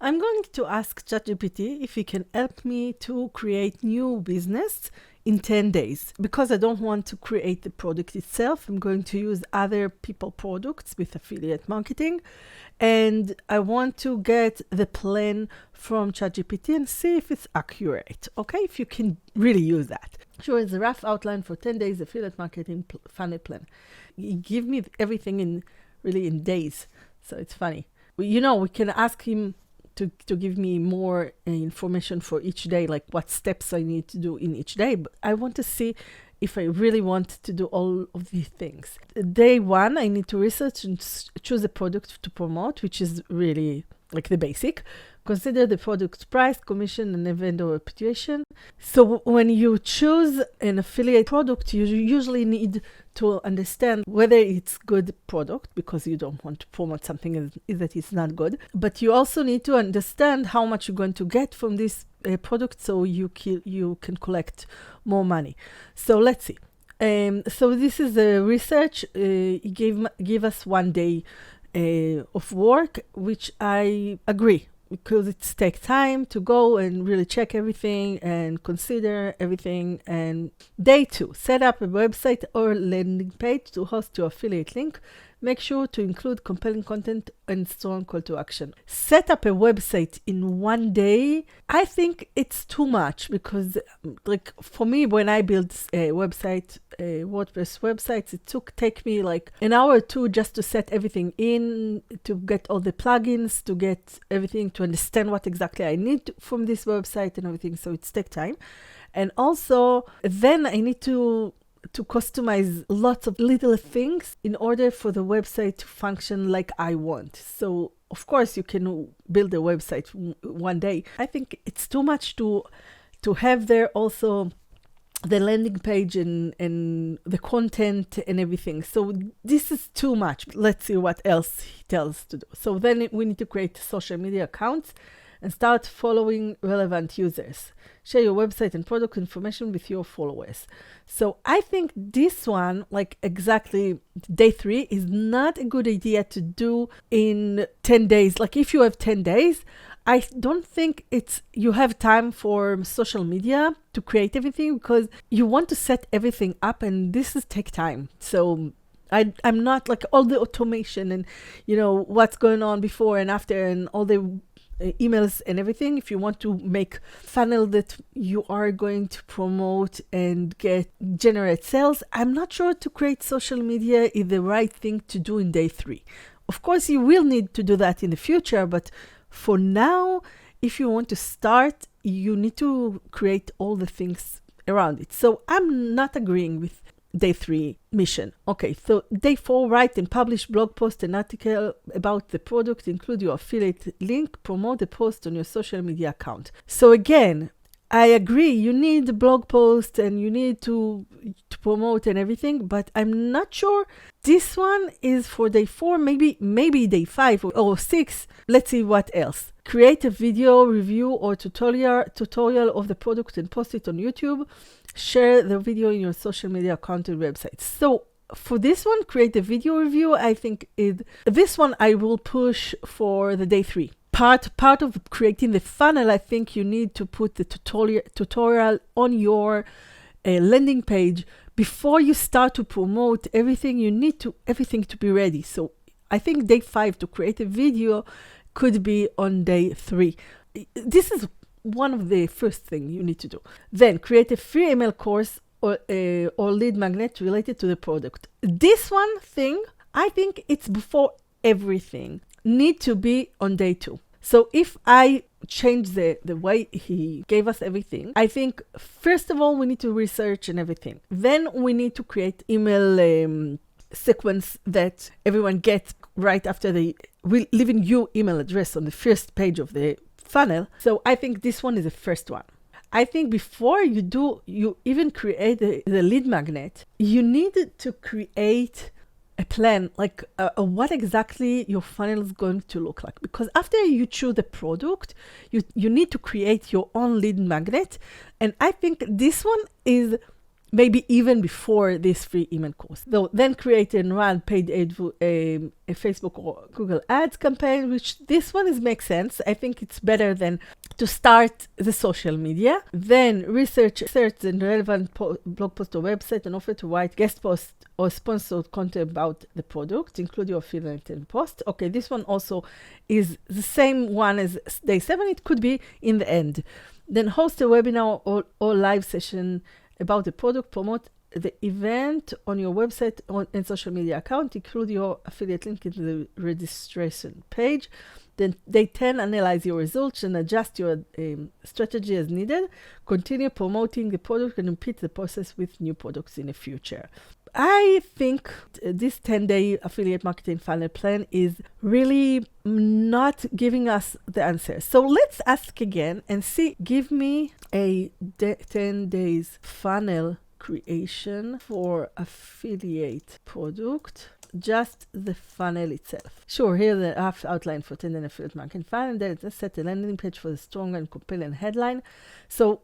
I'm going to ask ChatGPT if he can help me to create new business in 10 days. Because I don't want to create the product itself, I'm going to use other people products with affiliate marketing. And I want to get the plan from ChatGPT and see if it's accurate. Okay, if you can really use that. Sure, it's a rough outline for 10 days affiliate marketing funnel plan. You give me everything in days. So it's funny. We can ask him to give me more information for each day, like what steps I need to do in each day. But I want to see if I really want to do all of these things. Day one, I need to research and choose a product to promote, which is really like the basic. Consider the product's price, commission, and vendor reputation. So when you choose an affiliate product, you usually need to understand whether it's good product, because you don't want to promote something that is not good. But you also need to understand how much you're going to get from this product, so you can collect more money. So let's see. So this is the research. It gave us 1 day of work, which I agree, because it takes time to go and really check everything and consider everything. And day 2, set up a website or landing page to host your affiliate link. Make sure to include compelling content and strong call to action. Set up a website in 1 day. I think it's too much, because like for me, when I built a website, WordPress websites, it take me like an hour or two just to set everything in, to get all the plugins, to get everything, to understand what exactly I need from this website and everything. So it takes time. And also then I need to customize lots of little things in order for the website to function like I want. So of course you can build a website 1 day. I think it's too much to have there also the landing page and the content and everything. So this is too much. Let's see what else he tells to do. So then we need to create social media accounts and start following relevant users. Share your website and product information with your followers. So I think this one, like exactly day 3, is not a good idea to do in 10 days. Like if you have 10 days, I don't think you have time for social media to create everything, because you want to set everything up, and this take time. So I'm not like all the automation and what's going on before and after and all the emails and everything. If you want to make funnel that you are going to promote and generate sales, I'm not sure to create social media is the right thing to do in day 3. Of course, you will need to do that in the future, but for now, if you want to start, you need to create all the things around it. So I'm not agreeing with day 3 mission. Okay, so day 4, write and publish blog post and article about the product, include your affiliate link, promote the post on your social media account. So again, I agree, you need a blog post and you need to promote and everything, but I'm not sure this one is for day 4, maybe day 5 or 6. Let's see what else. Create a video review or tutorial of the product and post it on YouTube. Share the video in your social media account and website. So for this one, create a video review. I think this one I will push for the day 3. Part of creating the funnel, I think you need to put the tutorial on your landing page before you start to promote everything. You need everything to be ready. So I think day 5 to create a video could be on day 3. This is one of the first things you need to do. Then create a free email course or lead magnet related to the product. This one thing, I think it's before everything, need to be on day 2. So if I change the way he gave us everything, I think first of all we need to research and everything. Then we need to create email sequence that everyone gets right after leaving your email address on the first page of the funnel. So I think this one is the first one. I think before you even create the lead magnet, you need to create a plan, like what exactly your funnel is going to look like. Because after you choose the product, you need to create your own lead magnet. And I think this one is maybe even before this free email course. So then create and run paid a Facebook or Google Ads campaign, which this one makes sense. I think it's better than to start the social media. Then research the relevant blog post or website and offer to write guest post or sponsored content about the product, include your affiliate and post. Okay, this one also is the same one as day 7. It could be in the end. Then host a webinar or live session about the product, promote the event on your website and social media account, include your affiliate link in the registration page. Then day 10, analyze your results and adjust your strategy as needed. Continue promoting the product and repeat the process with new products in the future. I think this 10-day affiliate marketing funnel plan is really not giving us the answer. So let's ask again and see, give me a 10 days funnel creation for affiliate product. Just the funnel itself. Sure, here the outline for 10-day affiliate marketing funnel. Then let's set a landing page for the strong and compelling headline. So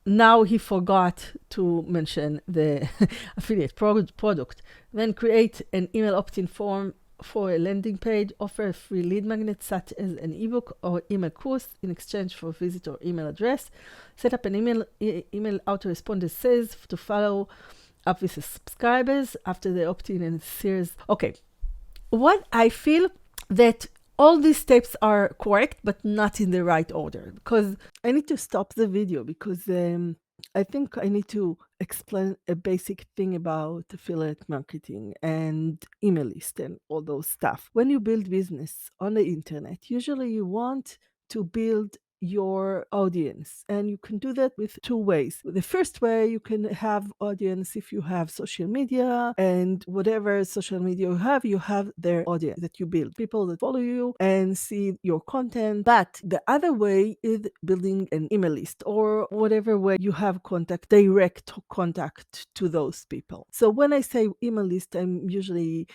now he forgot to mention the affiliate product. Then create an email opt-in form for a landing page. Offer a free lead magnet such as an ebook or email course in exchange for visit or email address. Set up an email autoresponder says to follow up with the subscribers after they opt in and series. Okay, what I feel that all these steps are correct, but not in the right order, because I need to stop the video because I think I need to explain a basic thing about affiliate marketing and email list and all those stuff. When you build business on the internet, usually you want to build your audience, and you can do that with 2 ways. The first way, you can have audience if you have social media, and whatever social media you have their audience that you build, people that follow you and see your content. But the other way is building an email list or whatever way you have direct contact to those people. So when I say email list, I'm usually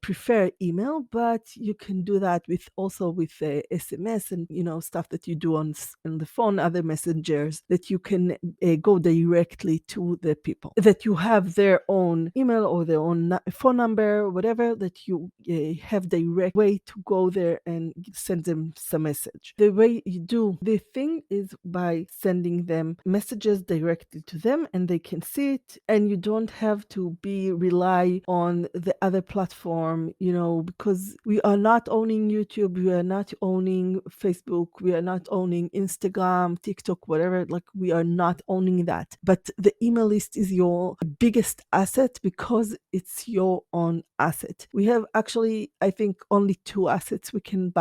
prefer email, but you can do that with SMS and stuff that you do on the phone, other messengers that you can go directly to the people, that you have their own email or their own phone number, whatever, that you have direct way to go there and send them some message. The way you do the thing is by sending them messages directly to them, and they can see it, and you don't have to rely on the other platform, because we are not owning YouTube, we are not owning Facebook, we are not owning Instagram, TikTok, whatever. Like, we are not owning that. But the email list is your biggest asset because it's your own asset. We have actually, I think, only 2 assets we can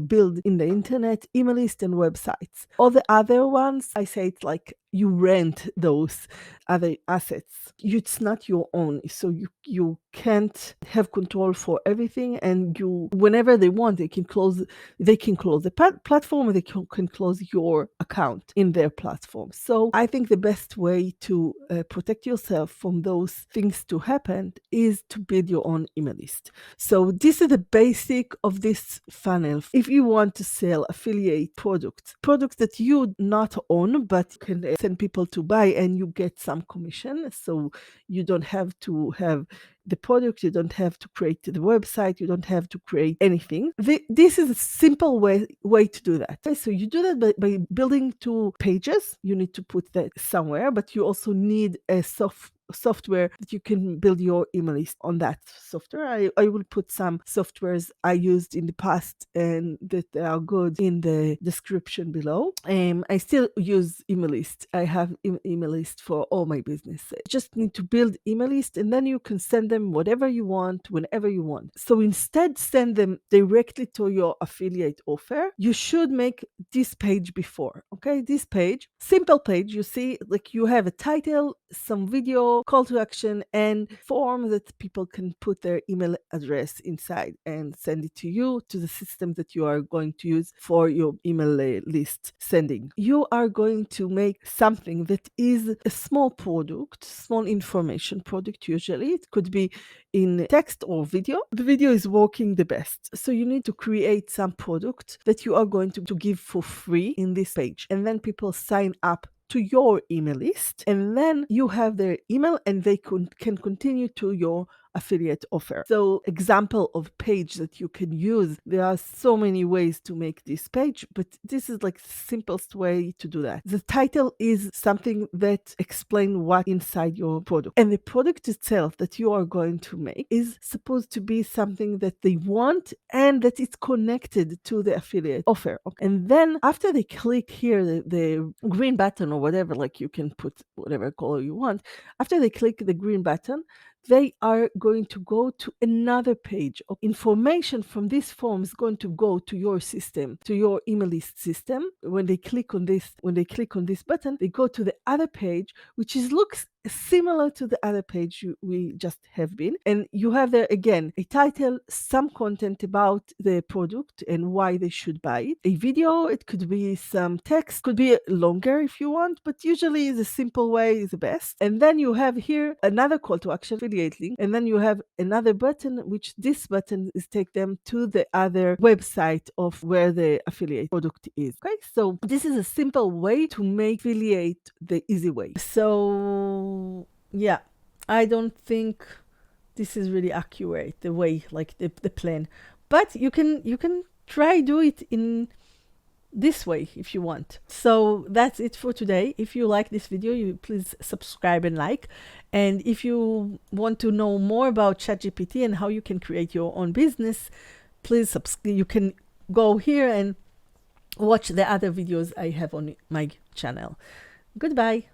build in the internet: email list and websites. All the other ones, I say it's like you rent those other assets. It's not your own, so you can't have control for everything, and whenever they want, they can close the platform, or they can close your account in their platform. So I think the best way to protect yourself from those things to happen is to build your own email list. So this is the basic of this funnel. If you want to sell affiliate products that you not own but can send people to buy, and you get some commission, so you don't have to have the product, you don't have to create the website, you don't have to create anything. This is a simple way to do that. Okay, so you do that by building 2 pages. You need to put that somewhere, but you also need a software that you can build your email list on. That software, I will put some softwares I used in the past and that are good in the description below. I still use email list. I have email list for all my business. You just need to build email list, and then you can send them whatever you want, whenever you want. So instead, send them directly to your affiliate offer. You should make this page before. Okay, this page, simple page. You see, like, you have a title, some video, call to action, and form that people can put their email address inside and send it to you, to the system that you are going to use for your email list sending. You are going to make something that is a small product, small information product. Usually it could be in text or video. The video is working the best. So you need to create some product that you are going to give for free in this page, and then people sign up to your email list, and then you have their email and they can continue to your affiliate offer. So example of page that you can use. There are so many ways to make this page, but this is like the simplest way to do that. The title is something that explains what inside your product. And the product itself that you are going to make is supposed to be something that they want and that it's connected to the affiliate offer. Okay. And then after they click here, the green button or whatever, like you can put whatever color you want. After they click the green button, they are going to go to another page of information from this form is going to go to your system, to your email list system. When they click on this button, they go to the other page, which looks similar to the other page we just have been. And you have there again a title, some content about the product and why they should buy it. A video, it could be some text, could be longer if you want, but usually the simple way is the best. And then you have here another call to action, affiliate link, and then you have another button, which this button is take them to the other website of where the affiliate product is. Okay, so this is a simple way to make affiliate the easy way. So yeah, I don't think this is really accurate, the way, like the plan, but you can try do it in this way if you want. So that's it for today. If you like this video, you please subscribe and like. And if you want to know more about ChatGPT and how you can create your own business, please you can go here and watch the other videos I have on my channel. Goodbye.